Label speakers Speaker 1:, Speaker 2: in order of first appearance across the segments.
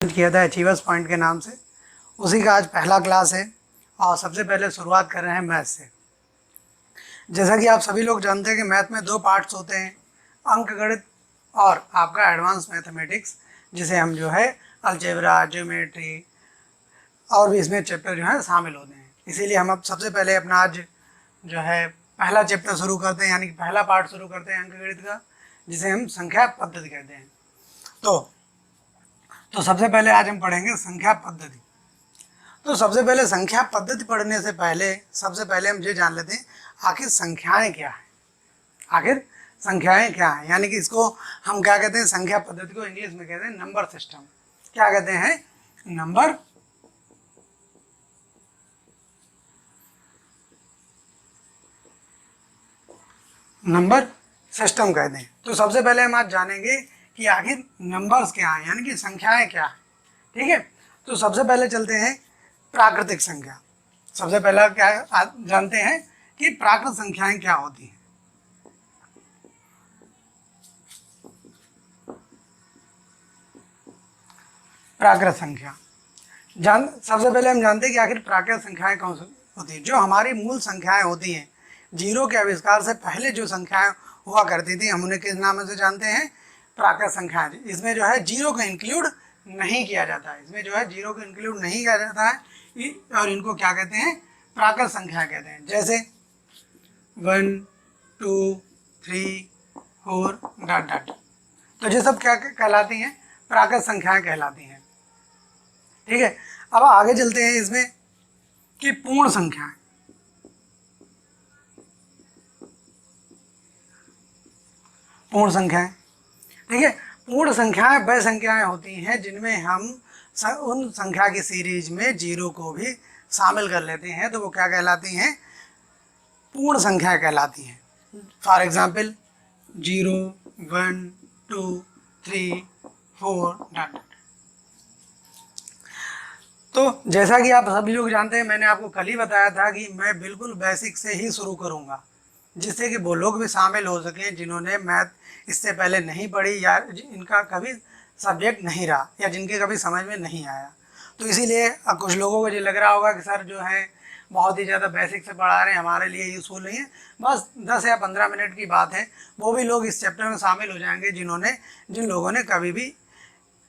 Speaker 1: किया था achievers point के नाम से, उसी का आज पहला क्लास है और सबसे पहले शुरुआत कर रहे हैं मैथ से। जैसा कि आप सभी लोग जानते हैं कि मैथ में दो पार्ट्स होते हैं, अंकगणित और आपका एडवांस मैथमेटिक्स, जिसे हम जो है अलजेब्रा, ज्योमेट्री और भी इसमें चैप्टर जो है शामिल होते हैं। इसीलिए हम अब सबसे पहले अपना आज जो है पहला चैप्टर शुरू करते हैं, यानी कि पहला पार्ट शुरू करते हैं अंकगणित का, जिसे हम संख्या पद्धति कहते हैं। तो सबसे पहले आज हम पढ़ेंगे संख्या पद्धति। तो सबसे पहले संख्या पद्धति पढ़ने से पहले सबसे पहले हम ये जान लेते हैं आखिर संख्याएं क्या है। आखिर संख्याएं क्या है, यानी कि इसको हम क्या कहते हैं, संख्या पद्धति को इंग्लिश में कहते हैं नंबर सिस्टम। क्या कहते हैं? नंबर सिस्टम कहते हैं। तो सबसे पहले हम आज जानेंगे कि आखिर नंबर्स क्या हैं, यानी कि संख्याएं क्या है। ठीक है, तो सबसे पहले चलते हैं प्राकृतिक संख्या। सबसे पहला क्या है, आज जानते हैं कि प्राकृत संख्याएं क्या होती हैं। प्राकृत संख्या सबसे पहले हम जानते हैं कि आखिर प्राकृत संख्याएं कौन सी होती है। जो हमारी मूल संख्याएं होती हैं, जीरो के आविष्कार से पहले जो संख्याएं हुआ करती थी, हम उन्हें किस नाम से जानते हैं? प्राकृत संख्याएं। इसमें जो है जीरो को इंक्लूड नहीं किया जाता है, इसमें जो है जीरो को इंक्लूड नहीं किया जाता है, और इनको क्या कहते हैं? प्राकृत संख्या कहते हैं। जैसे 1, 2, 3, 4 डॉट डॉट। तो ये सब क्या कहलाती हैं? प्राकृत संख्याएं कहलाती हैं। ठीक है, अब आगे चलते हैं इसमें कि पूर्ण संख्याएं। पूर्ण संख्याएं, ठीक है, पूर्ण संख्याएं वह संख्याएं होती हैं जिनमें हम उन संख्या की सीरीज में जीरो को भी शामिल कर लेते हैं, तो वो क्या कहलाती हैं? पूर्ण संख्या कहलाती हैं। For example 0, 1, 2, 3, 4 dot dot. तो जैसा कि आप सभी लोग जानते हैं, मैंने आपको कल ही बताया था कि मैं बिल्कुल बेसिक से ही शुरू करूंगा, जिससे कि वो लोग भी शामिल हो सकें जिन्होंने मैथ इससे पहले नहीं पढ़ी या इनका कभी सब्जेक्ट नहीं रहा या जिनके कभी समझ में नहीं आया। तो इसीलिए कुछ लोगों को ये लग रहा होगा कि सर जो है बहुत ही ज़्यादा बेसिक से पढ़ा रहे हैं, हमारे लिए यूज़फुल नहीं है। बस 10 या 15 मिनट की बात है, वो भी लोग इस चैप्टर में शामिल हो जाएंगे जिन लोगों ने कभी भी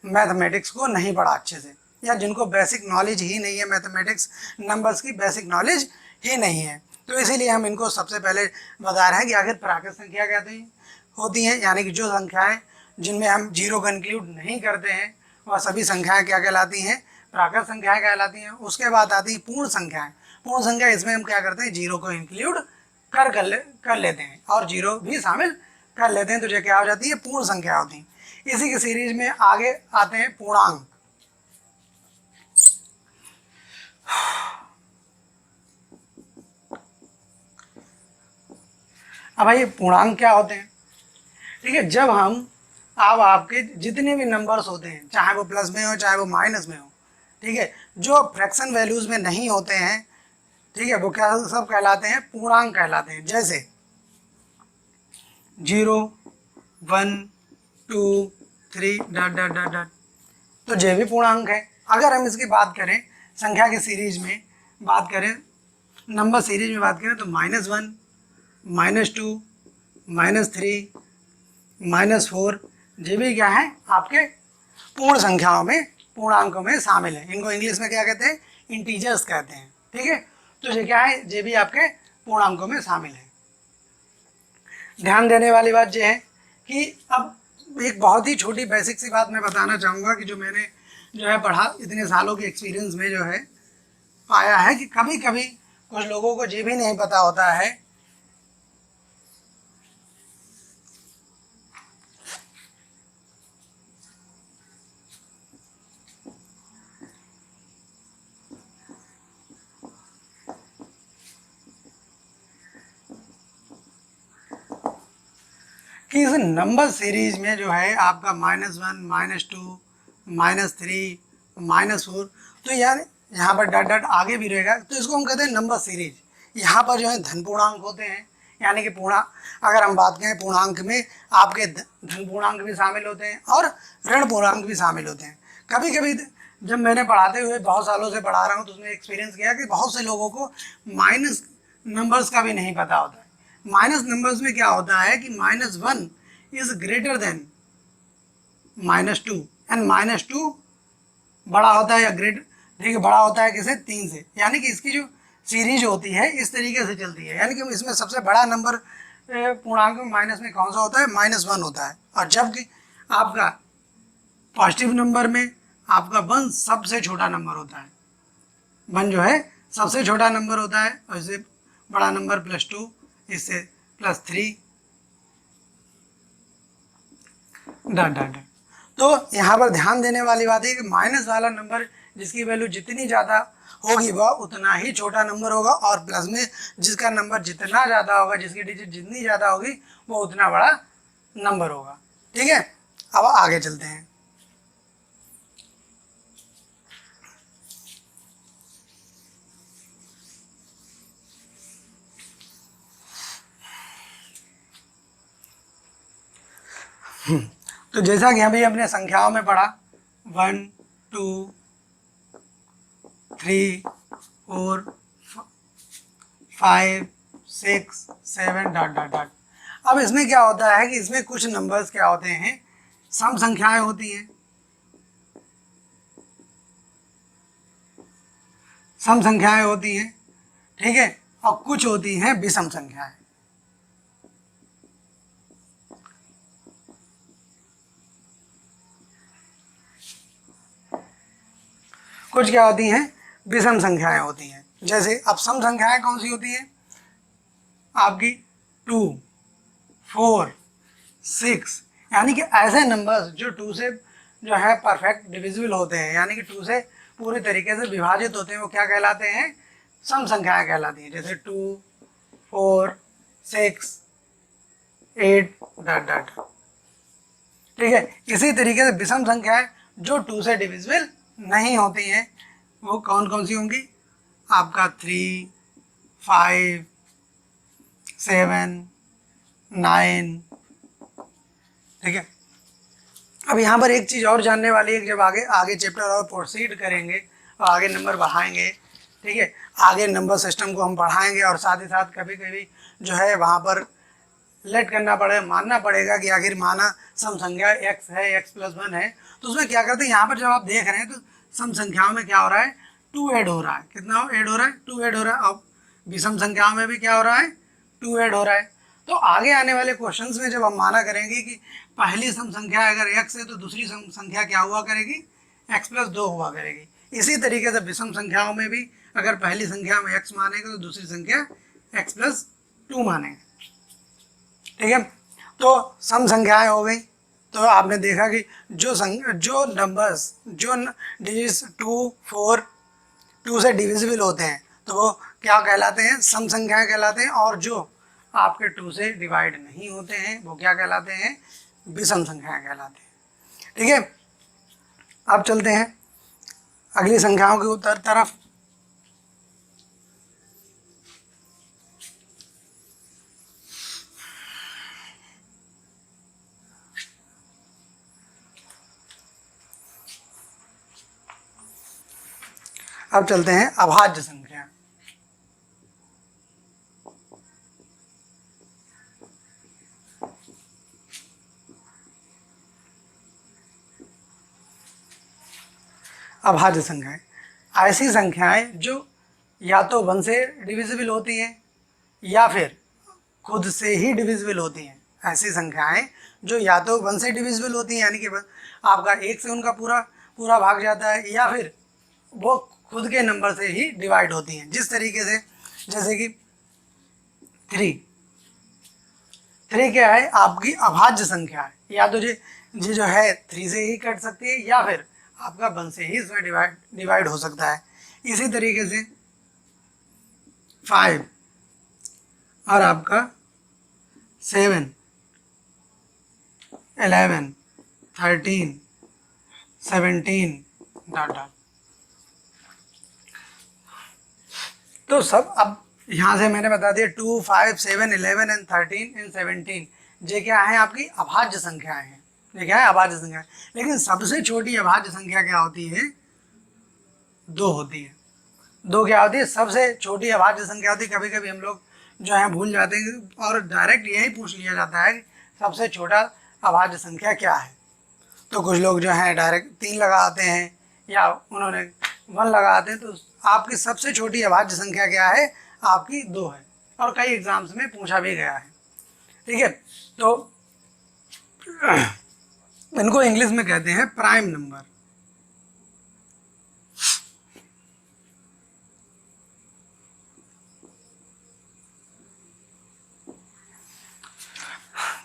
Speaker 1: मैथमेटिक्स को नहीं पढ़ा अच्छे से, या जिनको बेसिक नॉलेज ही नहीं है, मैथमेटिक्स नंबर्स की बेसिक नॉलेज ही नहीं है। तो इसीलिए हम इनको सबसे पहले बता रहे हैं कि आखिर प्राकृत संख्या कहते हैं होती हैं, यानी कि जो संख्याएं जिनमें हम जीरो का इंक्लूड नहीं करते हैं, वह सभी संख्याएं क्या कहलाती हैं? प्राकृत संख्याएं कहलाती हैं। उसके बाद आती है पूर्ण संख्याएं। पूर्ण संख्या, इसमें हम क्या करते हैं? जीरो को इंक्लूड कर लेते हैं और जीरो भी शामिल कर लेते हैं, तो ये क्या हो जाती है? पूर्ण संख्या होती है। इसी की सीरीज में आगे आते हैं पूर्णांक। अब भाई पूर्णांक क्या होते हैं? ठीक है, जब हम अब आपके जितने भी नंबर्स होते हैं, चाहे वो प्लस में हो चाहे वो माइनस में हो, ठीक है, जो फ्रैक्शन वैल्यूज में नहीं होते हैं, ठीक है, वो क्या सब कहलाते हैं? पूर्णांक कहलाते हैं। जैसे 0, 1, 2, 3 डॉट डॉट डॉट डॉट, तो ये भी पूर्णांक है। अगर हम इसकी बात करें, संख्या की सीरीज में बात करें, नंबर सीरीज में बात करें, तो -1, -2, -3, -4, ये भी क्या है? आपके पूर्ण संख्याओं में, पूर्णांकों में शामिल है। इनको इंग्लिश में क्या कहते हैं? इंटीजर्स कहते हैं। ठीक है, तो ये क्या है? ये भी आपके पूर्णांकों में शामिल है। ध्यान देने वाली बात ये है कि अब एक बहुत ही छोटी बेसिक सी बात मैं बताना चाहूँगा कि जो मैंने जो है पढ़ा, इतने सालों के एक्सपीरियंस में जो है पाया है कि कभी कभी कुछ लोगों को ये भी नहीं पता होता है कि इस नंबर सीरीज में जो है आपका -1, -2, -3, -4, तो यार यहाँ पर डॉट डॉट आगे भी रहेगा, तो इसको हम कहते हैं नंबर सीरीज। यहाँ पर जो है धन पूर्णांक होते हैं, यानी कि अगर हम बात करें पूर्णांक में आपके धन पूर्णांक भी शामिल होते हैं और ऋण पूर्णांक भी शामिल होते हैं। कभी कभी जब मैंने पढ़ाते हुए बहुत सालों से पढ़ा रहा हूँ तो उसमें एक्सपीरियंस किया कि बहुत से लोगों को माइनस नंबर्स का भी नहीं पता होता है। माइनस नंबर्स में क्या होता है कि -1 इज ग्रेटर देन -2 एंड -2 बड़ा होता है या ग्रेट, देखिए बड़ा होता है किसे, 3 से, यानी कि इसकी जो सीरीज होती है इस तरीके से चलती है, यानी कि इसमें सबसे बड़ा नंबर पूर्णांक माइनस में कौन सा होता है, -1 होता है। और जबकि आपका पॉजिटिव नंबर में आपका 1 सबसे छोटा नंबर होता है, 1 जो है सबसे छोटा नंबर होता है, और इससे बड़ा नंबर +2, इससे +3 डॉट डॉट डॉट। तो यहाँ पर ध्यान देने वाली बात है कि माइनस वाला नंबर जिसकी वैल्यू जितनी ज़्यादा होगी वह उतना ही छोटा नंबर होगा, और प्लस में जिसका नंबर जितना ज़्यादा होगा, जिसकी डिजिट जितनी ज़्यादा होगी वो उतना बड़ा नंबर होगा। ठीक है, अब आगे चलते हैं। तो जैसा कि अभी हमने संख्याओं में पढ़ा 1 2 3 4 5 6 7 डॉट डॉट डॉट। अब इसमें क्या होता है कि इसमें कुछ नंबर्स क्या होते हैं, सम संख्याएं होती हैं, सम संख्याएं होती हैं, ठीक है, और कुछ होती हैं विषम संख्याएं। कुछ क्या होती हैं, विषम संख्याएं होती हैं। जैसे अब सम संख्याएं कौन सी होती हैं, आपकी 2 4 6, यानी कि ऐसे नंबर्स जो 2 से जो है परफेक्ट डिविजिबल होते हैं, यानी कि 2 से पूरे तरीके से विभाजित होते हैं, वो क्या कहलाते हैं, सम संख्याएं कहलाती हैं। जैसे 2 4 6 8 डॉट डॉट। ठीक है, इसी तरीके से विषम संख्याएं जो 2 से डिविजिबल नहीं होती हैं वो कौन कौन सी होंगी, आपका 3 5 7 9। ठीक है, अब यहाँ पर एक चीज़ और जानने वाली है कि जब आगे आगे चैप्टर और प्रोसीड करेंगे और आगे नंबर बढ़ाएंगे, ठीक है, आगे नंबर सिस्टम को हम बढ़ाएंगे, और साथ ही साथ कभी कभी जो है वहाँ पर लेट करना पड़ेगा, मानना पड़ेगा कि आखिर माना सम संख्या x है, x+1 है, तो उसमें क्या करते हैं, यहाँ पर जब आप देख रहे हैं तो सम संख्याओं में क्या हो रहा है, 2 ऐड हो रहा है। कितना ऐड हो रहा है, 2 ऐड हो रहा है। अब विषम संख्याओं में भी क्या हो रहा है, 2 ऐड हो रहा है। तो आगे आने वाले क्वेश्चंस में जब हम माना करेंगे कि पहली सम संख्या अगर x है तो दूसरी सम संख्या क्या हुआ करेगी, x+2 हुआ करेगी। इसी तरीके से विषम संख्याओं में भी अगर पहली संख्या में x मानेंगे तो दूसरी संख्या x+2 मानेंगे। ठीक है, तो सम संख्याएं हो गई। तो आपने देखा कि जो नंबर्स जो डिजिट्स 2 4 2 से डिविजिबल होते हैं तो वो क्या कहलाते हैं, सम संख्याएं कहलाते हैं, और जो आपके 2 से डिवाइड नहीं होते हैं वो क्या कहलाते हैं, विषम संख्याएं कहलाते हैं। ठीक है, अब चलते हैं अगली संख्याओं की उत्तर तरफ। अब चलते हैं अभाज्य संख्या। अभाज्य संख्याएं ऐसी संख्याएं जो या तो 1 से डिविजिबल होती हैं या फिर खुद से ही डिविजिबल होती हैं। ऐसी संख्याएं जो या तो 1 से डिविजिबल होती हैं, यानी कि आपका 1 से उनका पूरा पूरा भाग जाता है, या फिर वो खुद के नंबर से ही डिवाइड होती हैं। जिस तरीके से जैसे कि 3 क्या है, आपकी अभाज्य संख्या है, या तो ये जो है 3 से ही कट सकती है या फिर आपका 1 से ही इसमें डिवाइड हो सकता है। इसी तरीके से 5 और आपका 7 11 13 17 डॉट डॉट। तो सब अब यहाँ से मैंने बता दिया 2 5 7 11 एंड 13 एंड 17 ये क्या है, आपकी अभाज्य संख्याएं हैं। ये क्या है? अभाज्य संख्या। लेकिन सबसे छोटी अभाज्य संख्या क्या होती है? 2 होती है। 2 क्या होती है? सबसे छोटी अभाज्य संख्या होती है। कभी कभी हम लोग जो है भूल जाते हैं और डायरेक्ट यही पूछ लिया जाता है कि सबसे छोटा अभाज्य संख्या क्या है। तो कुछ लोग जो है डायरेक्ट 3 लगाते हैं या उन्होंने 1 लगाते हैं। तो आपकी सबसे छोटी अभाज्य संख्या क्या है? आपकी 2 है, और कई एग्जाम्स में पूछा भी गया है। ठीक है, तो इनको इंग्लिश में कहते हैं प्राइम नंबर।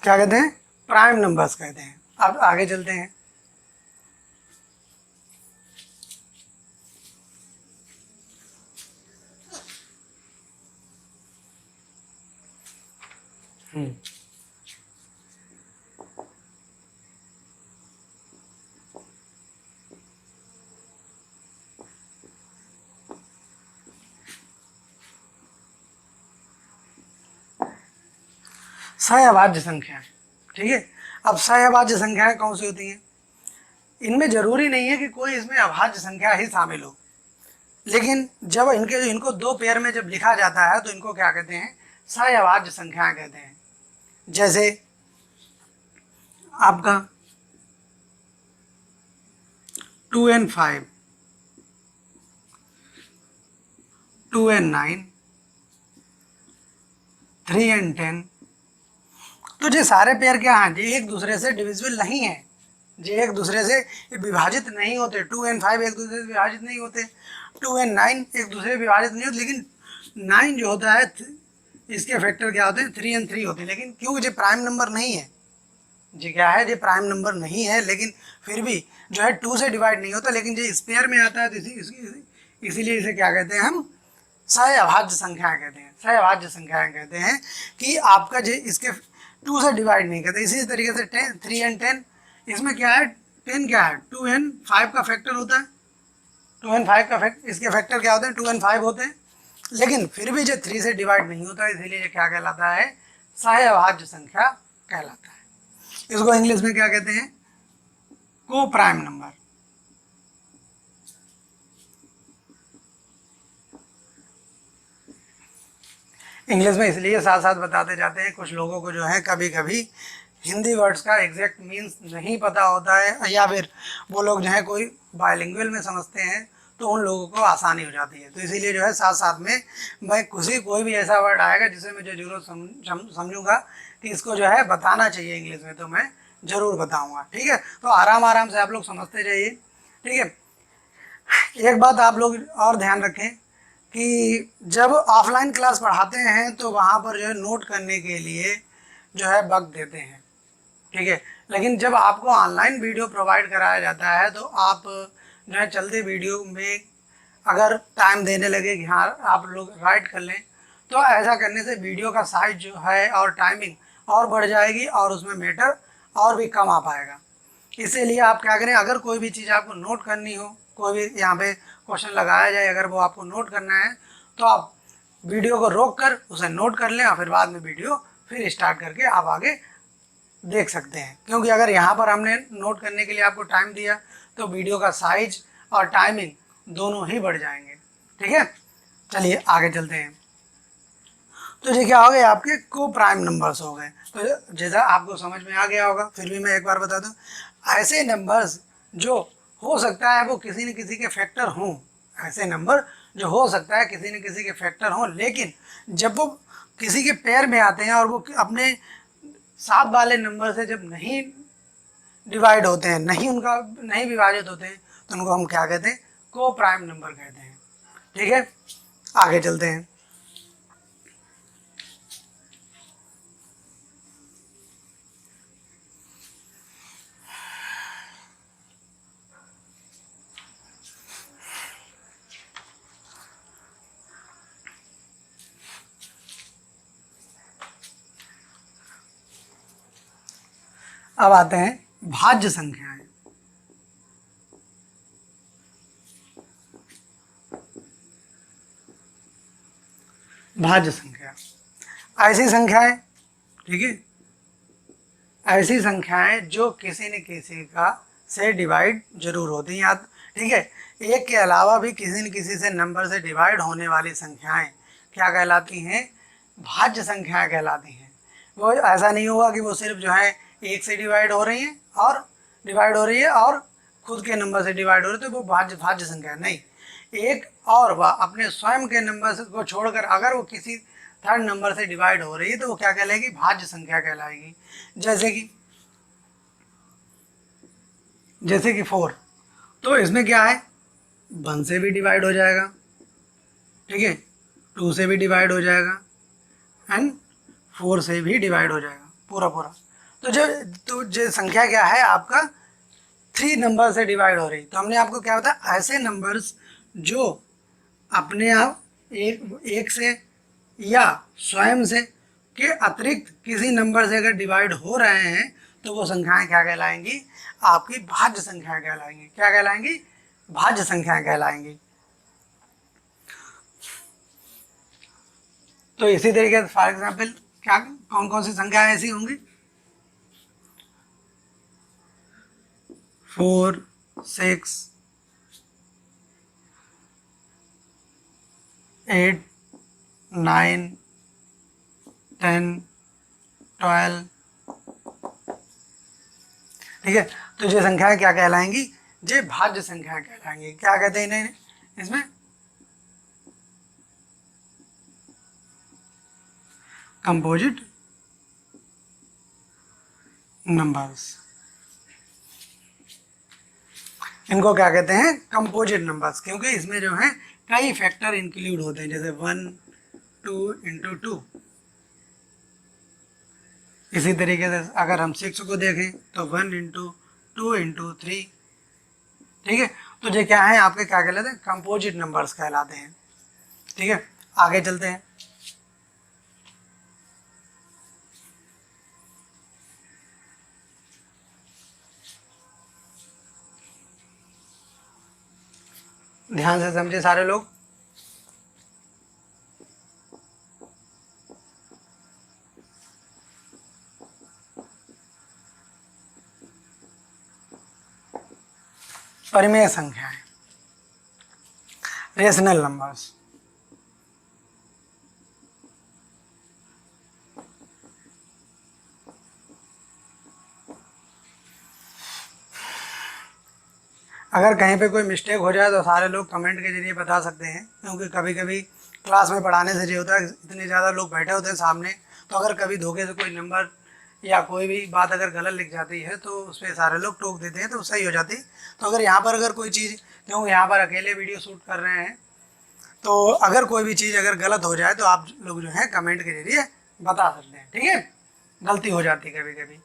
Speaker 1: क्या कहते हैं? प्राइम नंबर्स कहते हैं। अब आगे चलते हैं। सहअभाज्य संख्या। ठीक है, अब सहअभाज्य संख्याएं कौन सी होती हैं? इनमें जरूरी नहीं है कि कोई इसमें अभाज्य संख्या ही शामिल हो, लेकिन जब इनको 2 पेयर में जब लिखा जाता है तो इनको क्या कहते हैं? सहअभाज्य संख्याएं कहते हैं। जैसे आपका 2 and 5, 2 and 9, 3 and 10। तो ये सारे पेयर क्या हैं? ये एक दूसरे से डिविजिबल नहीं है, ये एक दूसरे से विभाजित नहीं होते। 2 and 5 एक दूसरे से विभाजित नहीं होते, 2 and 9 एक दूसरे से विभाजित नहीं होते। लेकिन 9 जो होता है इसके फैक्टर क्या होते हैं? 3 and 3 होते हैं। लेकिन क्योंकि ये प्राइम नंबर नहीं है, जी क्या है? ये प्राइम नंबर नहीं है, लेकिन फिर भी जो है 2 से डिवाइड नहीं होता, लेकिन ये स्पेयर में आता है तो इसीलिए इसे क्या कहते हैं? हम सहअभाज्य संख्याएं कहते हैं। सहअभाज्य संख्याएं कहते हैं कि आपका जो इसके 2 से डिवाइड नहीं करते। इसी तरीके से 3 and 10, इसमें क्या है? 10 क्या है? 2 and 5 का फैक्टर होता है। 2 and 5 का इसके फैक्टर क्या होते हैं? 2 and 5 होते हैं। लेकिन फिर भी जो 3 से डिवाइड नहीं होता, इसीलिए ये क्या कहलाता है? सहअभाज्य संख्या कहलाता है। इसको इंग्लिश में क्या कहते हैं? को प्राइम नंबर। इंग्लिश में इसलिए साथ साथ बताते जाते हैं, कुछ लोगों को जो है कभी कभी हिंदी वर्ड्स का एग्जैक्ट मीन्स नहीं पता होता है, या फिर वो लोग जो है कोई बायलिंगुअल में समझते हैं तो उन लोगों को आसानी हो जाती है। तो इसीलिए जो है साथ साथ में मैं कोई भी ऐसा वर्ड आएगा जिसे मुझे जरूर समझूंगा कि इसको जो है बताना चाहिए इंग्लिश में, तो मैं ज़रूर बताऊंगा। ठीक है, तो आराम आराम से आप लोग समझते जाइए। ठीक है, एक बात आप लोग और ध्यान रखें कि जब ऑफलाइन क्लास पढ़ाते हैं तो वहाँ पर जो है नोट करने के लिए जो है वक्त देते हैं। ठीक है, लेकिन जब आपको ऑनलाइन वीडियो प्रोवाइड कराया जाता है तो आप जो है चलते वीडियो में अगर टाइम देने लगे कि हाँ आप लोग राइट कर लें, तो ऐसा करने से वीडियो का साइज जो है और टाइमिंग और बढ़ जाएगी और उसमें मैटर और भी कम आ पाएगा। इसीलिए आप क्या करें, अगर कोई भी चीज़ आपको नोट करनी हो, कोई भी यहाँ पे क्वेश्चन लगाया जाए, अगर वो आपको नोट करना है तो आप वीडियो को रोक कर उसे नोट कर लें और फिर बाद में वीडियो फिर स्टार्ट करके आप आगे देख सकते हैं। क्योंकि अगर यहाँ पर हमने नोट करने के लिए आपको टाइम दिया तो वीडियो का साइज और टाइमिंग दोनों ही बढ़ जाएंगे। ठीक है, चलिए आगे चलते हैं। तो ये क्या हो गए? आपके को प्राइम नंबर्स हो गए। तो जैसा आपको समझ में आ गया होगा, फिर भी मैं एक बार बता दूं, ऐसे नंबर्स जो हो सकता है वो किसी न किसी के फैक्टर हों, ऐसे नंबर जो हो सकता है किसी न किसी के फैक्टर हों, लेकिन जब वो किसी के पेयर में आते हैं और वो अपने साथ वाले नंबर से जब नहीं डिवाइड होते हैं, नहीं विभाजित होते हैं, तो उनको हम क्या कहते हैं? को प्राइम नंबर कहते हैं। ठीक है, आगे चलते हैं। अब आते हैं भाज्य संख्याएं। भाज्य संख्या ऐसी संख्याएं, ठीक है, ऐसी संख्याएं जो किसी न किसी का से डिवाइड जरूर होती हैं। ठीक है, एक के अलावा भी किसी न किसी से नंबर से डिवाइड होने वाली संख्याएं क्या कहलाती हैं? भाज्य संख्याएं कहलाती हैं। वो ऐसा नहीं होगा कि वो सिर्फ जो है एक से डिवाइड हो रही है और खुद के नंबर से डिवाइड हो रही है, तो वो भाज्य संख्या नहीं। एक और वह अपने स्वयं के नंबर से को छोड़कर अगर वो किसी थर्ड नंबर से डिवाइड हो रही है तो वो क्या कहलाएगी? भाज्य संख्या कहलाएगी। जैसे कि 4, तो इसमें क्या है? 1 से भी डिवाइड हो जाएगा, ठीक है, 2 से भी डिवाइड हो जाएगा एंड 4 से भी डिवाइड हो जाएगा पूरा। तो जो संख्या क्या है आपका? 3 नंबर से डिवाइड हो रही। तो हमने आपको क्या बताया? ऐसे नंबर्स जो अपने आप एक से या स्वयं से के अतिरिक्त किसी नंबर से अगर डिवाइड हो रहे हैं तो वो संख्याएं क्या कहलाएंगी? आपकी भाज्य संख्याएं कहलाएंगी। क्या कहलाएंगी? भाज्य संख्याएं कहलाएंगी। तो इसी तरीके से फॉर एग्जाम्पल क्या कौन कौन सी संख्याएं ऐसी होंगी? 4, 6, 8, 9, 10, 12, ठीक है। तो ये संख्याएं क्या कहलाएंगी? ये भाज्य संख्याएं कहलाएंगी। क्या कहते हैं इन्हें? इसमें कंपोजिट नंबर्स। इनको क्या कहते हैं? कंपोजिट नंबर्स, क्योंकि इसमें जो है कई फैक्टर इंक्लूड होते हैं, जैसे 1, 2 × 2। इसी तरीके से अगर हम 6 को देखें तो 1 × 2 × 3, ठीक है। तो ये क्या है? आपके क्या कहलाते हैं? कंपोजिट नंबर्स कहलाते हैं। ठीक है, आगे चलते हैं। ध्यान से समझे सारे लोग। परिमेय संख्याएं, रेशनल नंबर्स। अगर कहीं पे कोई मिस्टेक हो जाए तो सारे लोग कमेंट के जरिए बता सकते हैं, क्योंकि कभी कभी क्लास में पढ़ाने से ये होता है इतने ज़्यादा लोग बैठे होते हैं सामने, तो अगर कभी धोखे से कोई नंबर या कोई भी बात अगर गलत लिख जाती है तो उस पर सारे लोग टोक देते हैं, तो सही हो जाती है। तो अगर यहाँ पर अगर कोई चीज़, क्योंकि यहाँ पर अकेले वीडियो शूट कर रहे हैं, तो अगर कोई भी चीज़ अगर गलत हो जाए तो आप लोग जो है कमेंट के जरिए बता सकते हैं, ठीक है। गलती हो जाती है कभी कभी।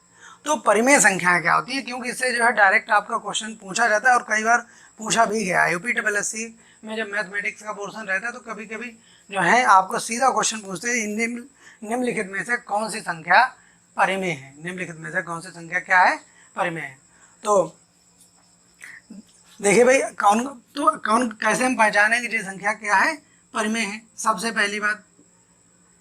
Speaker 1: तो परिमेय संख्याएं क्या होती है? क्योंकि इससे जो है डायरेक्ट आपका क्वेश्चन पूछा जाता है और कई बार पूछा भी गया है। UPSSC में जब मैथमेटिक्स का पोर्शन रहता है तो कभी कभी जो है आपको सीधा क्वेश्चन पूछते हैं, निम्नलिखित में से कौन सी संख्या परिमेय है? निम्नलिखित में से कौन सी संख्या क्या है? परिमेय है। तो देखिए भाई, कौन कैसे हम पहचानेंगे ये संख्या क्या है? परिमेय है। सबसे पहली बात,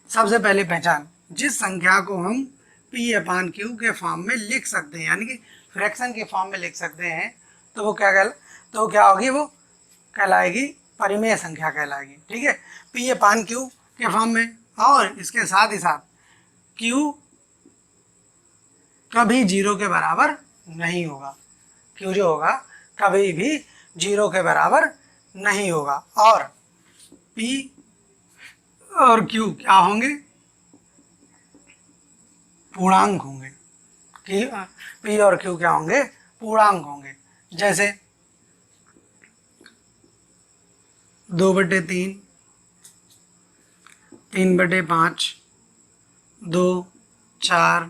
Speaker 1: सबसे पहली पहचान, जिस संख्या को हम P/Q के फॉर्म में लिख सकते हैं, यानी कि फ्रैक्शन के फॉर्म में लिख सकते हैं, तो वो क्या होगी? वो कहलाएगी परिमेय संख्या कहलाएगी, ठीक है। P/Q के फॉर्म में, और इसके साथ ही साथ Q कभी 0 के बराबर नहीं होगा। Q जो होगा कभी भी 0 के बराबर नहीं होगा। और P और Q क्या होंगे? पूर्णांक होंगे। P और Q क्या होंगे? पूर्णांक होंगे। जैसे 2/3, 3/5, 2, 4,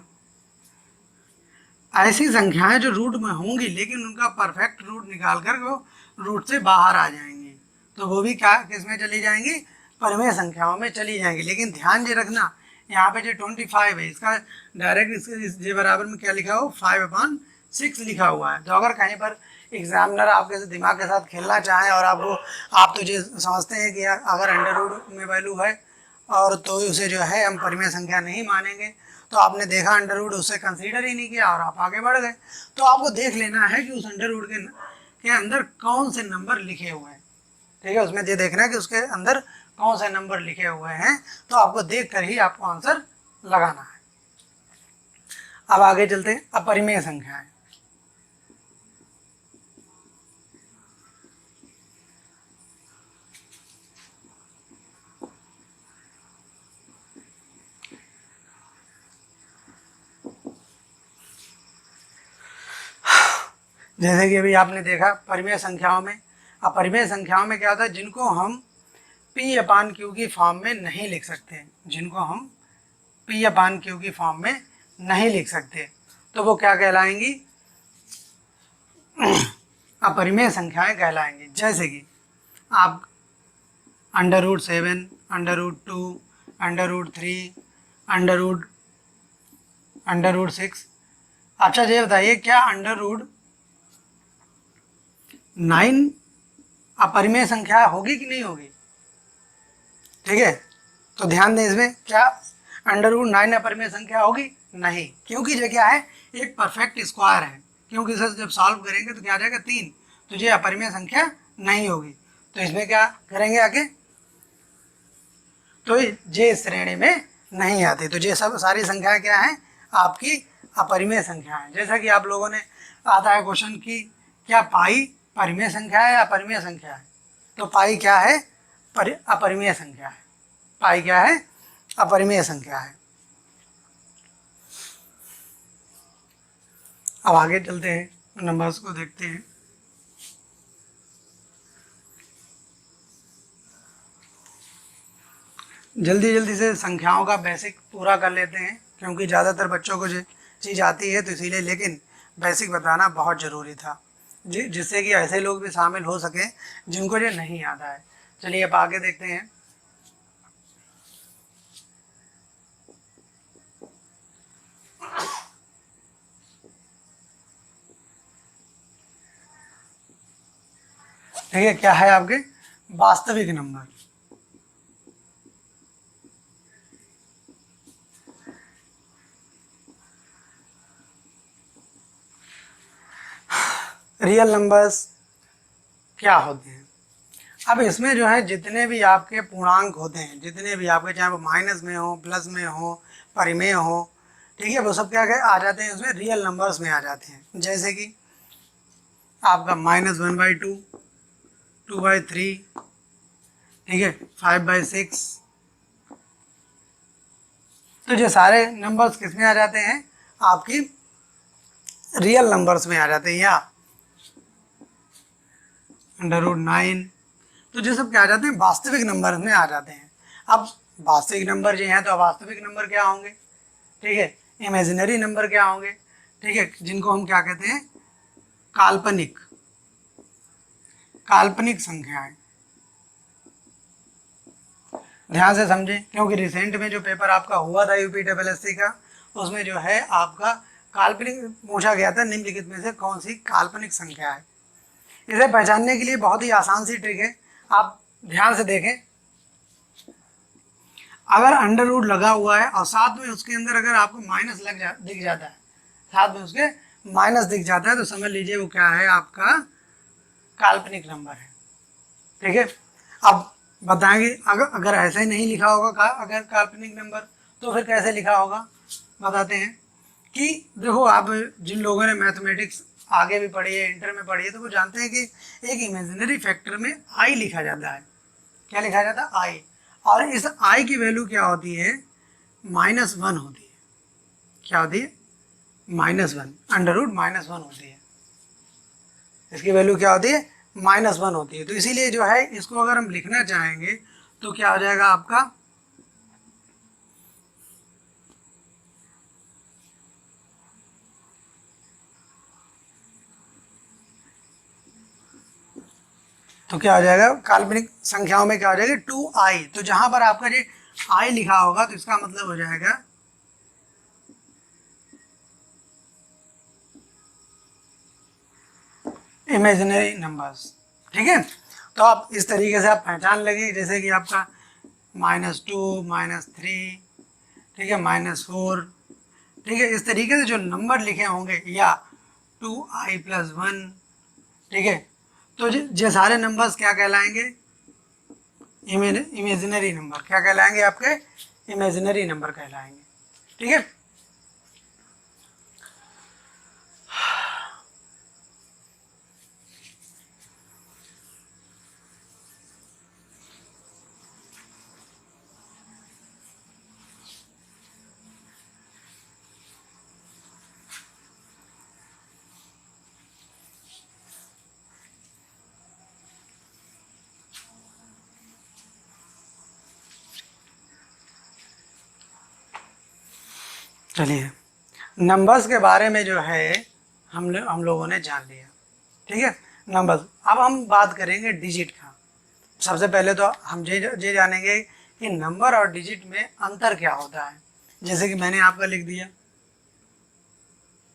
Speaker 1: ऐसी संख्याएं जो रूट में होंगी लेकिन उनका परफेक्ट रूट निकाल कर वो रूट से बाहर आ जाएंगी, तो वो भी क्या किस में चली जाएंगी? परिमेय संख्याओं में चली जाएंगी। लेकिन ध्यान ये रखना, यहाँ पे जो 25 है इसका डायरेक्ट इसके बराबर में क्या लिखा हो? 5/6 लिखा हुआ है। तो अगर कहीं पर एग्जामिनर आपके दिमाग के साथ खेलना चाहें और आप तो ये समझते हैं कि अगर अंडर रूट में वैल्यू है और तो उसे जो है हम परिमेय संख्या नहीं मानेंगे, तो आपने देखा अंडर रूट, उसे कंसीडर ही नहीं किया और आप आगे बढ़ गए। तो आपको देख लेना है कि उस अंडर रूट के अंदर कौन से नंबर लिखे हुए हैं, ठीक है, उसमें ये देखना है कि उसके अंदर कौन से नंबर लिखे हुए हैं, तो आपको देख कर ही आपको आंसर लगाना है। अब आगे चलते हैं, अपरिमेय संख्याएं। जैसे कि अभी आपने देखा परिमेय संख्याओं में, अपरिमेय संख्याओं में क्या होता है, जिनको हम P/Q की फॉर्म में नहीं लिख सकते, जिनको हम P/Q की फॉर्म में नहीं लिख सकते, तो वो क्या कहलाएंगी, अपरिमेय संख्याएं कहलाएंगी। जैसे कि आप √7, √2, √3, √6। अच्छा ये बताइए, क्या √9 अपरिमेय संख्या होगी कि नहीं होगी? ठीक है, तो ध्यान दें इसमें, क्या √9 अपरिमेय संख्या होगी? नहीं, क्योंकि ये क्या है, एक परफेक्ट स्क्वायर है, क्योंकि इसे जब सॉल्व करेंगे तो क्या आ जाएगा 3, तो ये अपरिमेय संख्या नहीं होगी। तो इसमें क्या करेंगे आगे, तो ये श्रेणी में नहीं आती, तो ये सब सारी संख्याएं क्या हैं, आपकी अपरिमेय संख्या है। जैसा कि आप लोगों ने आता है क्वेश्चन की, क्या पाई परिमेय संख्या है या अपरिमेय संख्या है? तो पाई क्या है, अपरिमेय संख्या है। पाई क्या है, अपरिमेय संख्या है। अब आगे चलते हैं, नंबर्स को देखते हैं। जल्दी जल्दी से संख्याओं का बेसिक पूरा कर लेते हैं, क्योंकि ज़्यादातर बच्चों को जो चीज़ आती है तो इसीलिए, लेकिन बेसिक बताना बहुत ज़रूरी था जिससे कि ऐसे लोग भी शामिल हो सकें जिनको ये नहीं आता है। चलिए अब आगे देखते हैं। ठीक है, क्या है आपके वास्तविक नंबर। रियल नंबर्स क्या होते हैं? अब इसमें जो है जितने भी आपके पूर्णांक होते हैं, जितने भी आपके, चाहे वो माइनस में हो, प्लस में हो, परिमेय हो, ठीक है, वो सब क्या आ जाते हैं, उसमें रियल नंबर्स में आ जाते हैं। जैसे कि आपका -1/2, 2/3, ठीक है, 5/6, तो ये सारे नंबर्स किस में आ जाते हैं, आपकी रियल नंबर्स में आ जाते हैं, या √9, तो ये सब क्या आ जाते हैं, वास्तविक नंबर में आ जाते हैं। अब वास्तविक नंबर जो हैं, तो अवास्तविक नंबर क्या होंगे, ठीक है, इमेजिनरी नंबर क्या होंगे, ठीक है, जिनको हम क्या कहते हैं, काल्पनिक काल्पनिक संख्याएं। ध्यान से समझें, क्योंकि रिसेंट में जो पेपर आपका हुआ था UPSSC का, उसमें जो है आपका काल्पनिक पूछा गया था, निम्नलिखित में से कौन सी काल्पनिक संख्या है। इसे पहचानने के लिए बहुत ही आसान सी ट्रिक है, आप ध्यान से देखें। अगर अंडर रूट लगा हुआ है और साथ में उसके अंदर अगर आपको माइनस दिख जाता है, साथ में उसके माइनस दिख जाता है, तो समझ लीजिए वो क्या है, आपका काल्पनिक नंबर है। ठीक है, अब बताएंगे अगर ऐसा ही नहीं लिखा होगा अगर काल्पनिक नंबर, तो फिर कैसे लिखा होगा, बताते हैं। कि देखो, आप जिन लोगों ने मैथमेटिक्स आगे भी पढ़ी है, इंटर में पढ़ी है, तो वो जानते हैं कि एक इमेजिनरी फैक्टर में आई लिखा जाता है। क्या लिखा जाता है, आई, और इस आई की वैल्यू क्या होती है, -1 होती है। क्या होती है, -1, अंडर रूट -1 होती है। इसकी वैल्यू क्या होती है, -1 होती है। तो इसीलिए जो है, इसको अगर हम लिखना चाहेंगे तो क्या हो जाएगा आपका, तो क्या हो जाएगा, काल्पनिक संख्याओं में क्या हो जाएगा, 2i। तो जहां पर आपका ये i लिखा होगा तो इसका मतलब हो जाएगा इमेजिनरी नंबर्स। ठीक है, तो आप इस तरीके से आप पहचान लगे, जैसे कि आपका -2, -3, ठीक है, -4, ठीक है। इस तरीके से जो नंबर लिखे होंगे या 2i+1, ठीक है, तो ये सारे नंबर्स क्या कहलाएंगे? Imaginary number. क्या कहलाएंगे आपके? इमेजिनरी नंबर कहलाएंगे, ठीक है। चलिए, नंबर्स के बारे में जो है हम लोगों ने जान लिया, ठीक है। नंबर्स। अब हम बात करेंगे डिजिट का। सबसे पहले तो हम ये जानेंगे कि नंबर और डिजिट में अंतर क्या होता है। जैसे कि मैंने आपका लिख दिया,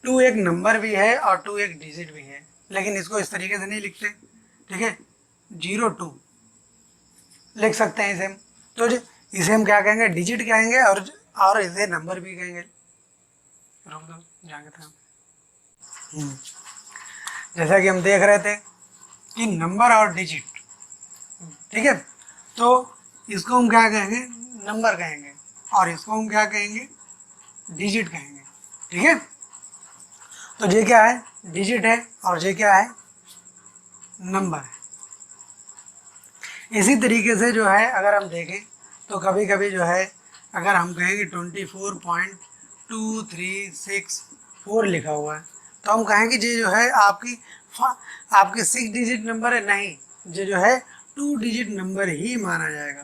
Speaker 1: 2 एक नंबर भी है और 2 एक डिजिट भी है, लेकिन इसको इस तरीके से नहीं लिखते, ठीक है। 02 लिख सकते हैं इसे हम। तो इसे हम क्या कहेंगे? डिजिट कहेंगे, और इसे नंबर भी कहेंगे। रोक दो, जाएंगे था। जैसा कि हम देख रहे थे कि नंबर और डिजिट, ठीक है, तो इसको हम क्या कहेंगे? नंबर कहेंगे, और इसको हम क्या कहेंगे? डिजिट कहेंगे, ठीक है। तो ये क्या है? डिजिट है, और ये क्या है? नंबर है। इसी तरीके से जो है अगर हम देखें तो कभी कभी जो है अगर हम कहेंगे 24.2364 लिखा हुआ है, तो हम कहेंगे ये जो है आपकी 6 डिजिट नंबर है। नहीं, ये जो है 2 डिजिट नंबर ही माना जाएगा।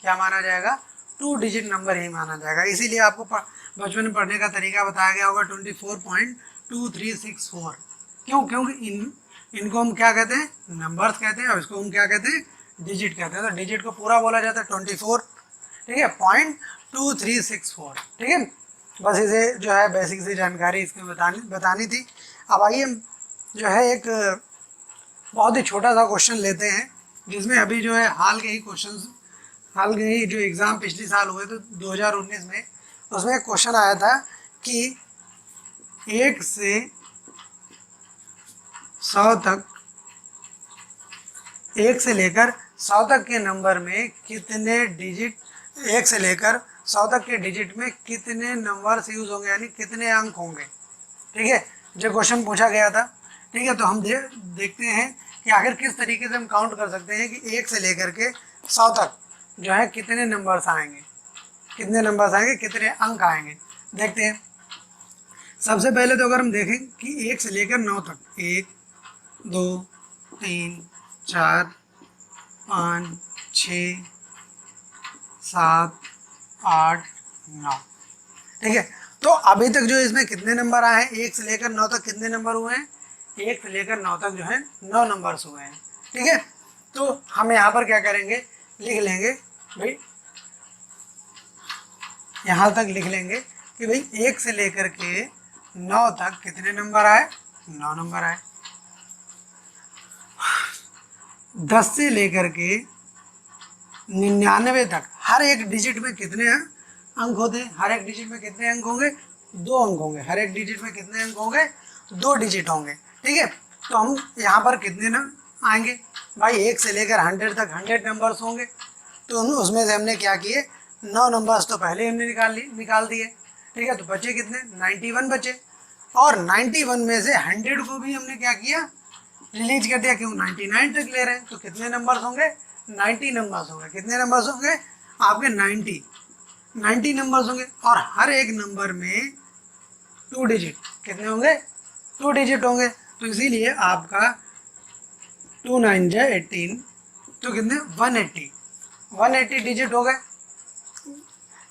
Speaker 1: क्या माना जाएगा? 2 डिजिट नंबर ही माना जाएगा। इसीलिए आपको बचपन में पढ़ने का तरीका बताया गया होगा 24.2364। क्यों? क्योंकि इनको हम क्या कहते हैं? नंबर्स कहते हैं, और इसको हम क्या कहते हैं? डिजिट कहते हैं। तो डिजिट को पूरा बोला जाता है 24, ठीक है, .2364, ठीक है। बस इसे जो है बेसिक सी जानकारी इसमें बतानी थी। अब आइए जो है एक बहुत ही छोटा सा क्वेश्चन लेते हैं, जिसमें अभी जो है हाल के ही जो एग्ज़ाम पिछले साल हुए थे 2019 में, उसमें एक क्वेश्चन आया था कि 1 से 100 तक, 1 से लेकर 100 तक के नंबर में कितने डिजिट, 1 से लेकर 100 तक के डिजिट में कितने नंबर्स यूज़ होंगे, यानी कितने अंक होंगे, ठीक है। जो क्वेश्चन पूछा गया था, ठीक है। तो हम देखते हैं कि आखिर किस तरीके से हम काउंट कर सकते हैं कि 1 से लेकर के 100 तक जो है कितने नंबर्स आएंगे, कितने अंक आएंगे। देखते हैं। सबसे पहले तो अगर हम देखें कि 1 से लेकर 9 तक, 1 2 3 4 5 6 7 8 9, ठीक है। तो अभी तक जो इसमें कितने नंबर आए हैं? 1 से लेकर 9 तक कितने नंबर हुए हैं? 1 से लेकर 9 तक जो है 9 नंबर्स हुए हैं, ठीक है। तो हम यहाँ पर क्या करेंगे? लिख लेंगे भाई, यहाँ तक लिख लेंगे कि भाई 1 से लेकर के 9 तक कितने नंबर आए? 9 नंबर आए। 10 से लेकर के 99 तक हर एक डिजिट में कितने अंक होते हैं? हर एक डिजिट में कितने अंक होंगे? 2 अंक होंगे। हर एक डिजिट में कितने अंक होंगे? 2 डिजिट होंगे, ठीक है। तो हम यहाँ पर कितने न आएंगे? भाई 1 से लेकर 100 तक 100 नंबर्स होंगे। तो उसमें से हमने क्या किए? 9 नंबर्स तो पहले हमने निकाल दिए, ठीक है। तो बचे कितने? 91 बचे। और 91 में से 100 को भी हमने क्या किया? रिलीज कर दिया। क्यों? 99 तक ले रहे हैं, तो कितने नंबर्स होंगे? 90 नंबर्स होंगे। कितने नंबर्स होंगे? आपके 90 नंबर्स होंगे। और हर एक नंबर में 2 डिजिट कितने होंगे? 2 डिजिट होंगे। तो इसीलिए आपका 2 9 जा 18, तो कितने? 180 डिजिट हो गए,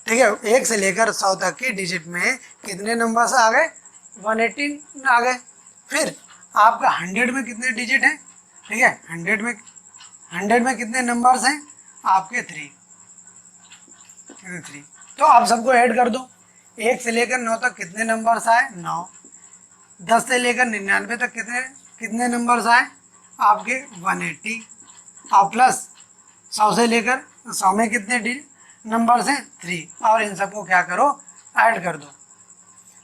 Speaker 1: ठीक है। 1 से लेकर 100 तक के डिजिट में कितने नंबर्स आ गए? 180 आ गए। फिर आपका 100 में कितने डिजिट हैं? ठीक है, 100 में कितने नंबर्स हैं? आपके 3। तो आप सबको ऐड कर दो। 1 से लेकर 9 तक कितने नंबर्स आए? 9। 10 से लेकर 99 तक कितने नंबर्स आए? आपके 180। और प्लस 100 से लेकर 100 में कितने नंबर्स हैं? 3। और इन सबको क्या करो? ऐड कर दो।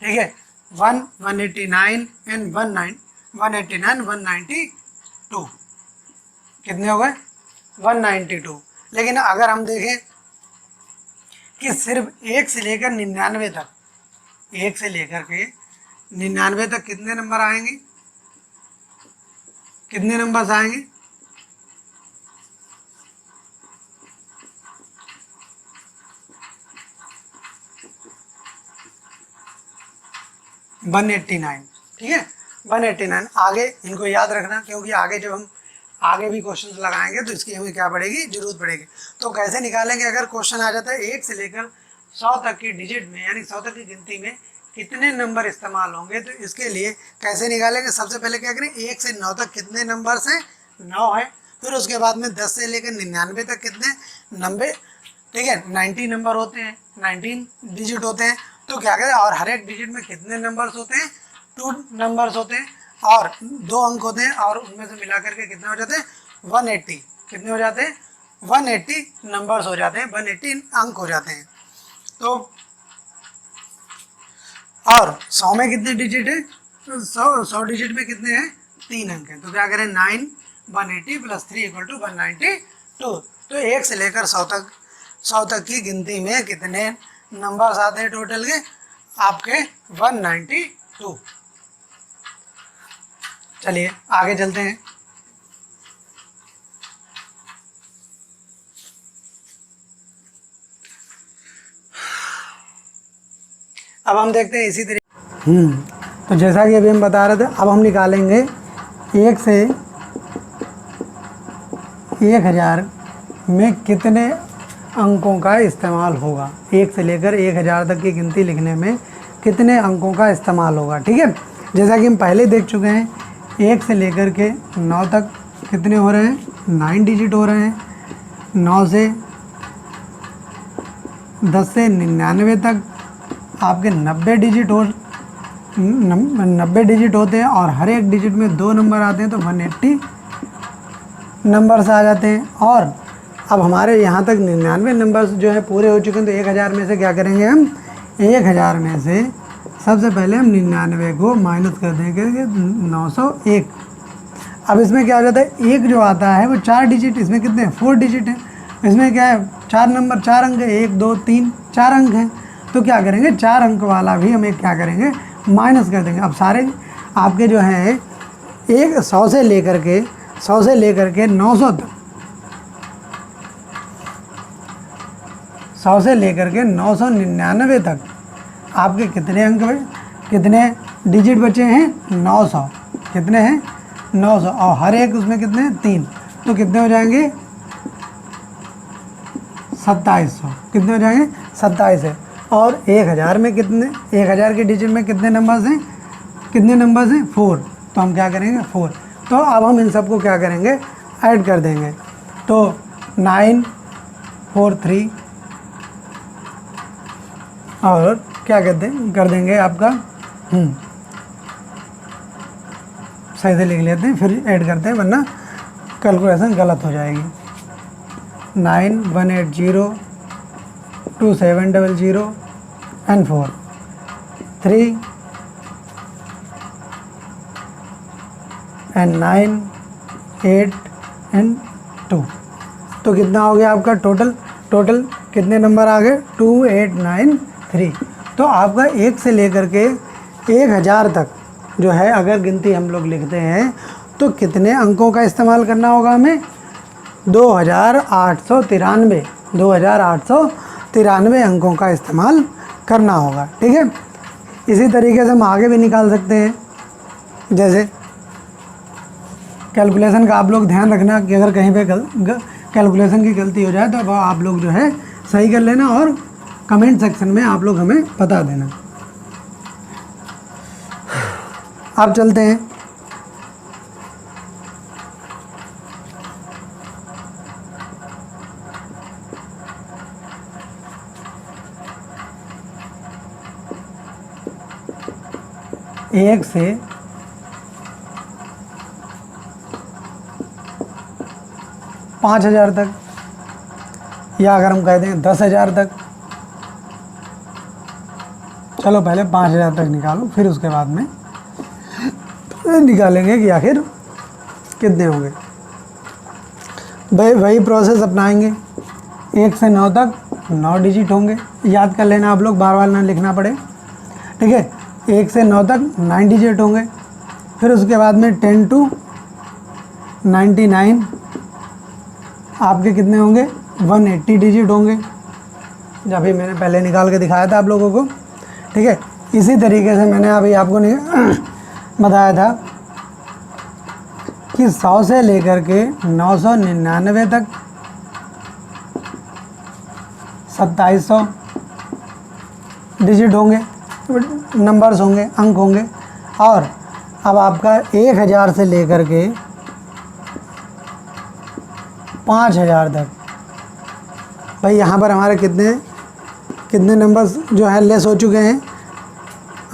Speaker 1: ठीक है, 189 एंड 189 192 कितने हो गए 192। लेकिन अगर हम देखें कि सिर्फ 1 से लेकर 99 तक, 1 से लेकर के 99 तक कितने नंबर आएंगे, कितने नंबर्स आएंगे, वन 189। ठीक है, 189। आगे इनको याद रखना, क्योंकि आगे जब हम आगे भी क्वेश्चन लगाएंगे तो इसकी हमें क्या पड़ेगी, जरूरत पड़ेगी। तो कैसे निकालेंगे, अगर क्वेश्चन आ जाता है 1 से लेकर 100 तक की डिजिट में, यानी 100 तक की गिनती में कितने नंबर इस्तेमाल होंगे, तो इसके लिए कैसे निकालेंगे, सबसे पहले क्या करें, 1 से 9 तक कितने नंबर्स हैं, 9 है। फिर उसके बाद में 10 से लेकर 99 तक कितने, 90। ठीक है, 90 नंबर होते हैं, 19 डिजिट होते हैं। तो क्या करें, और हर एक डिजिट में कितने नंबर्स होते हैं, 2 नंबर्स होते हैं और 2 अंक होते हैं, और उनमें से मिला करके कितने हो जाते हैं 180। कितने हो जाते हैं 180 नंबर्स हो जाते हैं, 180 अंक हो जाते हैं। तो और 100 में कितने डिजिट है, 100 डिजिट में कितने हैं, 3 अंक हैं। तो क्या करें, 9 180 + 3 = 192। तो 1 से लेकर 100 तक की गिनती में कितने नंबर्स आते हैं टोटल के, आपके 192। चलिए आगे चलते हैं। अब हम देखते हैं इसी तरीके तो जैसा कि अभी हम बता रहे थे, अब हम निकालेंगे 1 से 1000 में कितने अंकों का इस्तेमाल होगा, 1 से लेकर 1000 तक की गिनती लिखने में कितने अंकों का इस्तेमाल होगा। ठीक है, जैसा कि हम पहले देख चुके हैं, 1 से लेकर के 9 तक कितने हो रहे हैं, 9 डिजिट हो रहे हैं। 9 से 10 से 99 तक आपके 90 डिजिट 90 डिजिट होते हैं, और हर एक डिजिट में 2 नंबर आते हैं, तो 180 नंबर्स आ जाते हैं। और अब हमारे यहाँ तक 99 नंबर्स जो है पूरे हो चुके हैं। तो 1000 में से क्या करेंगे हम, 1000 में से सबसे पहले हम 99 को माइनस कर देंगे 901। अब इसमें क्या हो जाता है, एक जो आता है वो 4 डिजिट, इसमें कितने हैं 4 डिजिट हैं। इसमें क्या है, 4 नंबर 4 अंक है, 1 2 3 4 अंक हैं। तो क्या करेंगे, 4 अंक वाला भी हमें क्या करेंगे, माइनस कर देंगे। अब सारे आपके जो हैं 100 से लेकर के 900 तक, 100 से लेकर के 999 तक आपके कितने अंक कितने डिजिट बचे हैं, 900। कितने हैं 900, और हर एक उसमें कितने हैं 3। तो कितने हो जाएंगे 2700। कितने हो जाएंगे 27 है। और 1000 में कितने, 1000 के डिजिट में कितने नंबर्स हैं, 4। तो हम क्या करेंगे 4। तो अब हम इन सबको क्या करेंगे, ऐड कर देंगे। तो 943 और क्या कर देंगे आपका सही से लिख लेते हैं, फिर ऐड करते हैं, वरना कैलकुलेशन गलत हो जाएगी। 9180 2700 and 4 3 and 9 8 and 2। तो कितना हो गया आपका टोटल कितने नंबर आ गए, 2893। तो आपका 1 से लेकर के 1000 तक जो है अगर गिनती हम लोग लिखते हैं तो कितने अंकों का इस्तेमाल करना होगा हमें, 2893 अंकों का इस्तेमाल करना होगा। ठीक है, इसी तरीके से हम आगे भी निकाल सकते हैं। जैसे कैलकुलेशन का आप लोग ध्यान रखना कि अगर कहीं पे कैलकुलेशन की गलती हो जाए तो वह आप लोग जो है सही कर लेना, और कमेंट सेक्शन में आप लोग हमें बता देना। अब चलते हैं एक से 5000 तक, या अगर हम कह दें 10,000 तक। चलो पहले 5,000 तक निकालो, फिर उसके बाद में निकालेंगे कि आखिर कितने होंगे। भाई वही प्रोसेस अपनाएंगे, 1 से 9 तक 9 डिजिट होंगे, याद कर लेना आप लोग, बार बार ना लिखना पड़े, ठीक है। 1 से 9 तक 9 डिजिट होंगे, फिर उसके बाद में 10 to 99 आपके कितने होंगे, 180 डिजिट होंगे, जब भी मैंने पहले निकाल के दिखाया था आप लोगों को, ठीक है। इसी तरीके से मैंने अभी आपको बताया था कि 100 से लेकर के 999 तक 2700 डिजिट होंगे, नंबर्स होंगे, अंक होंगे। और अब आपका 1000 से लेकर के 5000 तक, भाई यहाँ पर हमारे कितने नंबर्स जो है लेस हो चुके हैं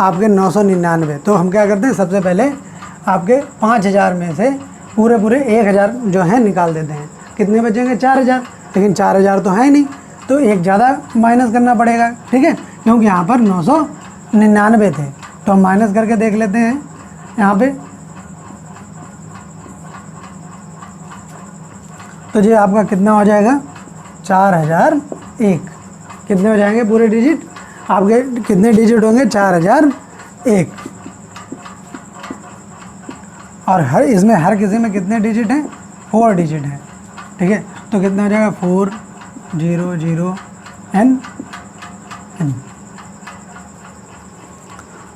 Speaker 1: आपके 999। तो हम क्या करते हैं, सबसे पहले आपके 5000 में से पूरे 1000 जो है निकाल देते हैं। कितने बचेंगे, 4000, लेकिन 4000 तो है नहीं, तो एक ज़्यादा माइनस करना पड़ेगा, ठीक है, क्योंकि यहाँ पर 999 थे। तो हम माइनस करके देख लेते हैं यहाँ पे। तो जी आपका कितना हो जाएगा, 4001। कितने हो जाएंगे पूरे डिजिट आपके, कितने डिजिट होंगे, 4001। और इसमें हर किसी में कितने डिजिट हैं, 4 डिजिट हैं, ठीक है। तो कितना हो जाएगा, 400N।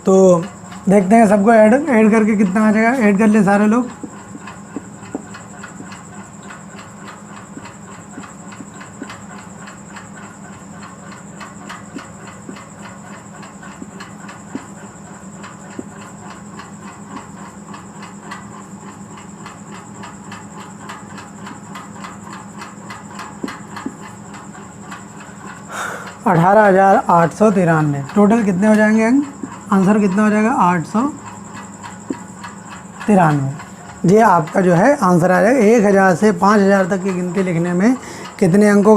Speaker 1: तो देखते हैं सबको ऐड करके कितना आ जाएगा, ऐड कर ले सारे लोग। अठारह 1893 टोटल कितने हो जाएंगे अंक, आंसर कितना हो जाएगा, 893। ये आपका जो है आंसर आ जाएगा। 1000 से 5000 तक की गिनती लिखने में कितने अंकों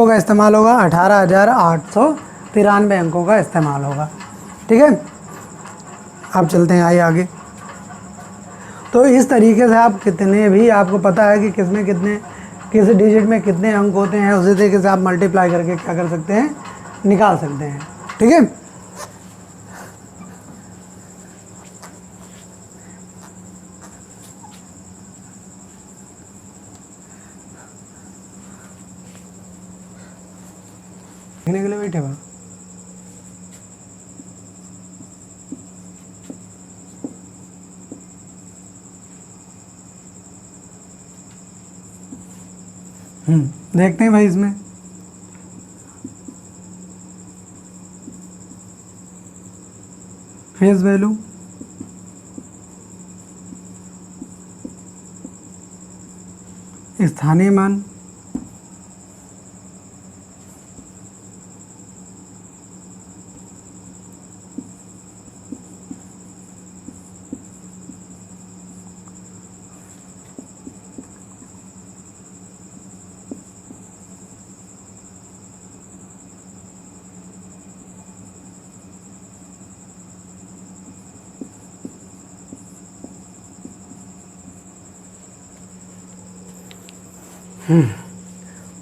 Speaker 1: का इस्तेमाल होगा, 18893 अंकों का इस्तेमाल होगा, ठीक है। आप चलते हैं, आइए आगे। तो इस तरीके से आप कितने भी, आपको पता है कि किस डिजिट में कितने अंक होते हैं, उसी तरीके से आप मल्टीप्लाई करके क्या कर सकते हैं, निकाल सकते हैं, ठीक है। लिखने के लिए बैठे हुआ, देखते हैं भाई इसमें फेस वैल्यू, स्थानीय मान,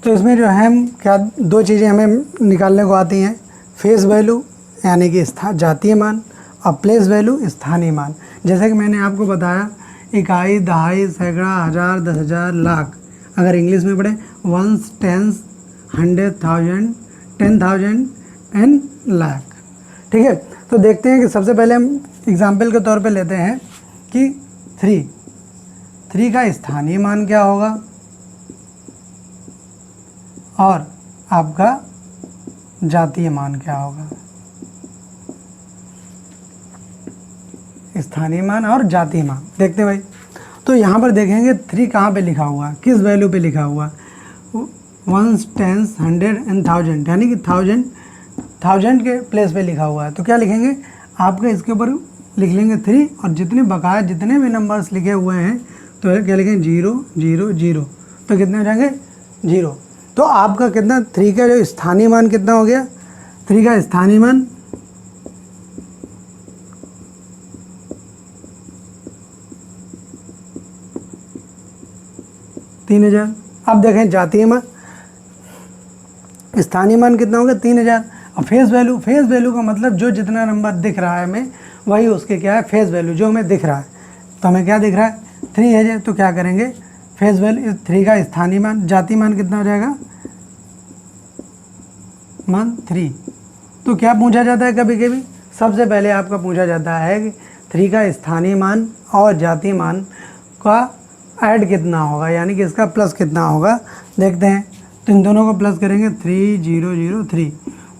Speaker 1: तो इसमें जो है क्या 2 चीज़ें हमें निकालने को आती हैं, फेस वैल्यू यानी कि जातीय मान, और प्लेस वैल्यू स्थानीय मान। जैसे कि मैंने आपको बताया, इकाई, दहाई, सैकड़ा, हज़ार, 10,000, लाख, अगर इंग्लिश में पढ़े 1, 10, 100,000, 10,000 एंड लाख, ठीक है। तो देखते हैं कि सबसे पहले हम एग्जाम्पल के तौर पे लेते हैं कि 3 का स्थानीय मान क्या होगा और आपका जातीय मान क्या होगा। स्थानीय मान और जातीय मान देखते हैं भाई। तो यहाँ पर देखेंगे 3 कहाँ पे लिखा हुआ, किस वैल्यू पे लिखा हुआ, 1, 10, 100 एंड 1000, यानी कि 1000 के प्लेस पे लिखा हुआ है। तो क्या लिखेंगे, आपका इसके ऊपर लिख लेंगे 3, और जितने बकाया जितने भी नंबर्स लिखे हुए हैं तो क्या लिखेंगे 0, 0, 0, तो कितने हो जाएंगे 0। तो आपका कितना 3 का जो स्थानीय मान कितना हो गया, 3 का स्थानीय मान 3000। अब देखें जातीय मान, स्थानीय मान कितना होगा 3000। अब फेस वैल्यू का मतलब जो जितना नंबर दिख रहा है हमें वही उसके क्या है फेस वैल्यू जो हमें दिख रहा है। तो हमें क्या दिख रहा है 3 है, तो क्या करेंगे फेस वैल्यू 3 का स्थानीय मान, जातीय मान कितना हो जाएगा मान 3। तो क्या पूछा जाता है कभी कभी, सबसे पहले आपका पूछा जाता है कि 3 का स्थानीय मान और जातीय मान का ऐड कितना होगा, यानी कि इसका प्लस कितना होगा। देखते हैं, तो इन दोनों को प्लस करेंगे 3003।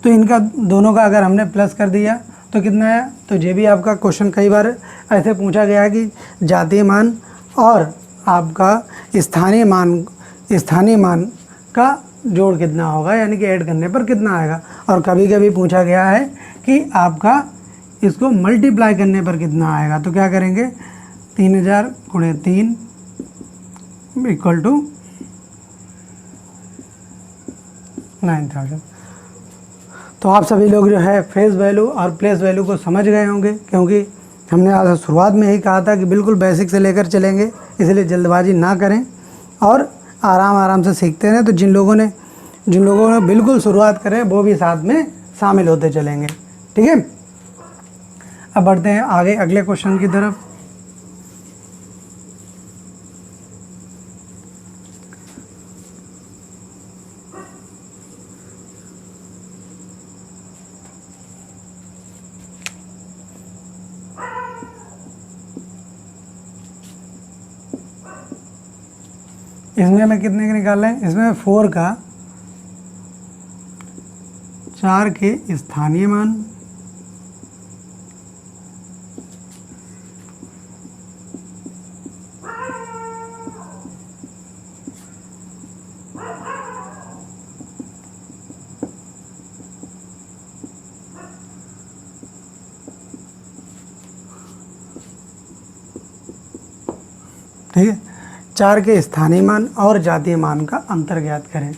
Speaker 1: तो इनका दोनों का अगर हमने प्लस कर दिया तो कितना है, तो ये भी आपका क्वेश्चन कई बार ऐसे पूछा गया है कि जातीय मान और आपका स्थानीय मान का जोड़ कितना होगा, यानी कि ऐड करने पर कितना आएगा। और कभी कभी पूछा गया है कि आपका इसको मल्टीप्लाई करने पर कितना आएगा। तो क्या करेंगे 3000 गुणे 3 इक्वल टू 9000। तो आप सभी लोग जो है फेस वैल्यू और प्लेस वैल्यू को समझ गए होंगे, क्योंकि हमने आज शुरुआत में ही कहा था कि बिल्कुल बेसिक से लेकर चलेंगे, इसलिए जल्दबाजी ना करें और आराम से सीखते रहें। तो जिन लोगों ने बिल्कुल शुरुआत करें वो भी साथ में शामिल होते चलेंगे, ठीक है। अब बढ़ते हैं आगे अगले क्वेश्चन की तरफ। इसमें हमें कितने का निकालना है, इसमें 4 का 4 के स्थानीय मान ठीक है, 4 के स्थानीय मान और जातीय मान का अंतर ज्ञात करें।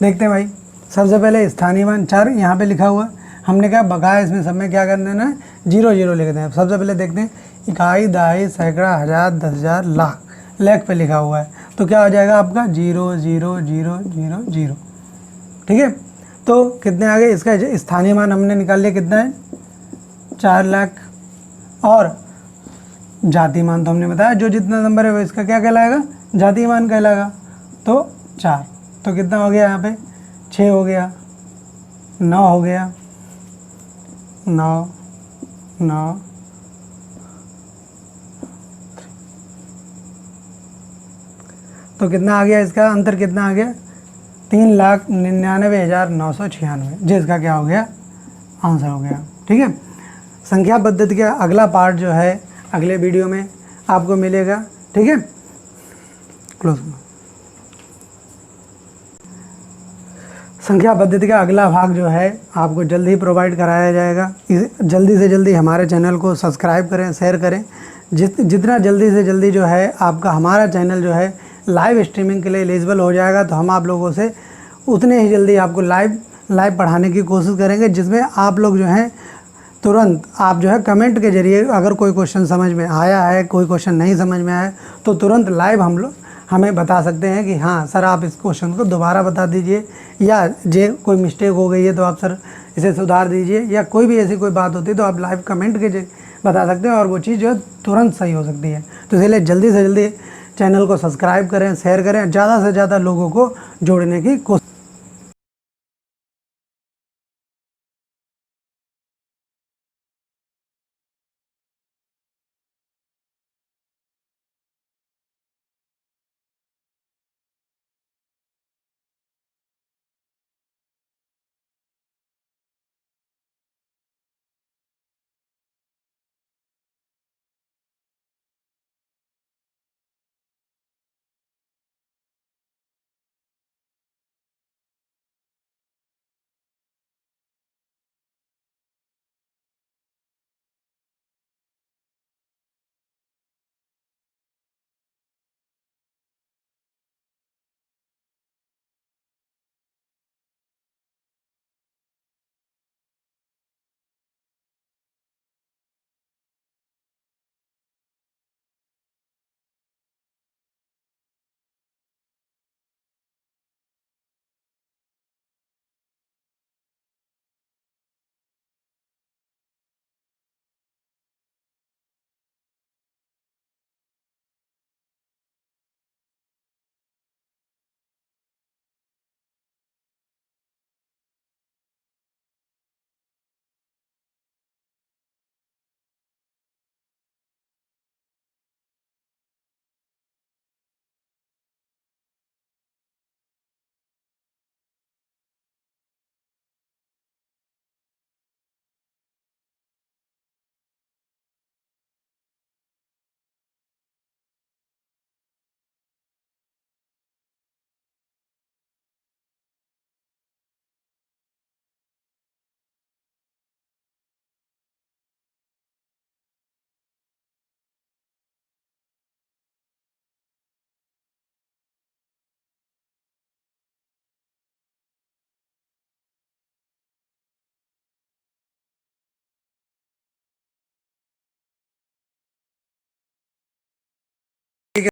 Speaker 1: देखते हैं भाई, सबसे पहले स्थानीय मान 4 यहाँ पे लिखा हुआ है, हमने क्या बकाया इसमें सब में क्या कर देना है 0 0 लिख दें। सबसे पहले देखते हैं इकाई, दहाई, सैकड़ा, हज़ार, 10,000, लाख, लाख पे लिखा हुआ है, तो क्या हो जाएगा आपका 0 0 0 0 0। ठीक है, तो कितने आ गए, इसका स्थानीय मान हमने निकाल लिया कितना है 4 लाख, और जातीय मान तो हमने बताया जो जितना नंबर है वो इसका क्या कहलाएगा जातीय मान कहलाएगा। तो 4, तो कितना हो गया यहाँ पे 6 हो गया, 9 हो गया, 9 9, तो कितना आ गया इसका अंतर, कितना आ गया 3,99,996, जिसका क्या हो गया आंसर हो गया। ठीक है, संख्या पद्धति का अगला पार्ट जो है अगले वीडियो में आपको मिलेगा। ठीक है, क्लोज। संख्या पद्धति का अगला भाग जो है आपको जल्द ही प्रोवाइड कराया जाएगा। जल्दी से जल्दी हमारे चैनल को सब्सक्राइब करें, शेयर करें। जितना जल्दी से जल्दी जो है आपका हमारा चैनल जो है लाइव स्ट्रीमिंग के लिए एलिजिबल हो जाएगा, तो हम आप लोगों से उतने ही जल्दी आपको लाइव पढ़ाने की कोशिश करेंगे, जिसमें आप लोग जो हैं तुरंत आप जो है कमेंट के जरिए अगर कोई क्वेश्चन समझ में आया है, कोई क्वेश्चन नहीं समझ में आया, तो तुरंत लाइव हम लोग हमें बता सकते हैं कि हाँ सर आप इस क्वेश्चन को दोबारा बता दीजिए, या जे कोई मिस्टेक हो गई है तो आप सर इसे सुधार दीजिए, या कोई भी ऐसी कोई बात होती है तो आप लाइव कमेंट के बता सकते हैं और वो चीज़ जो है तुरंत सही हो सकती है। तो इसलिए जल्दी से जल्दी चैनल को सब्सक्राइब करें, शेयर करें, ज़्यादा से ज़्यादा लोगों को जोड़ने की कोशिश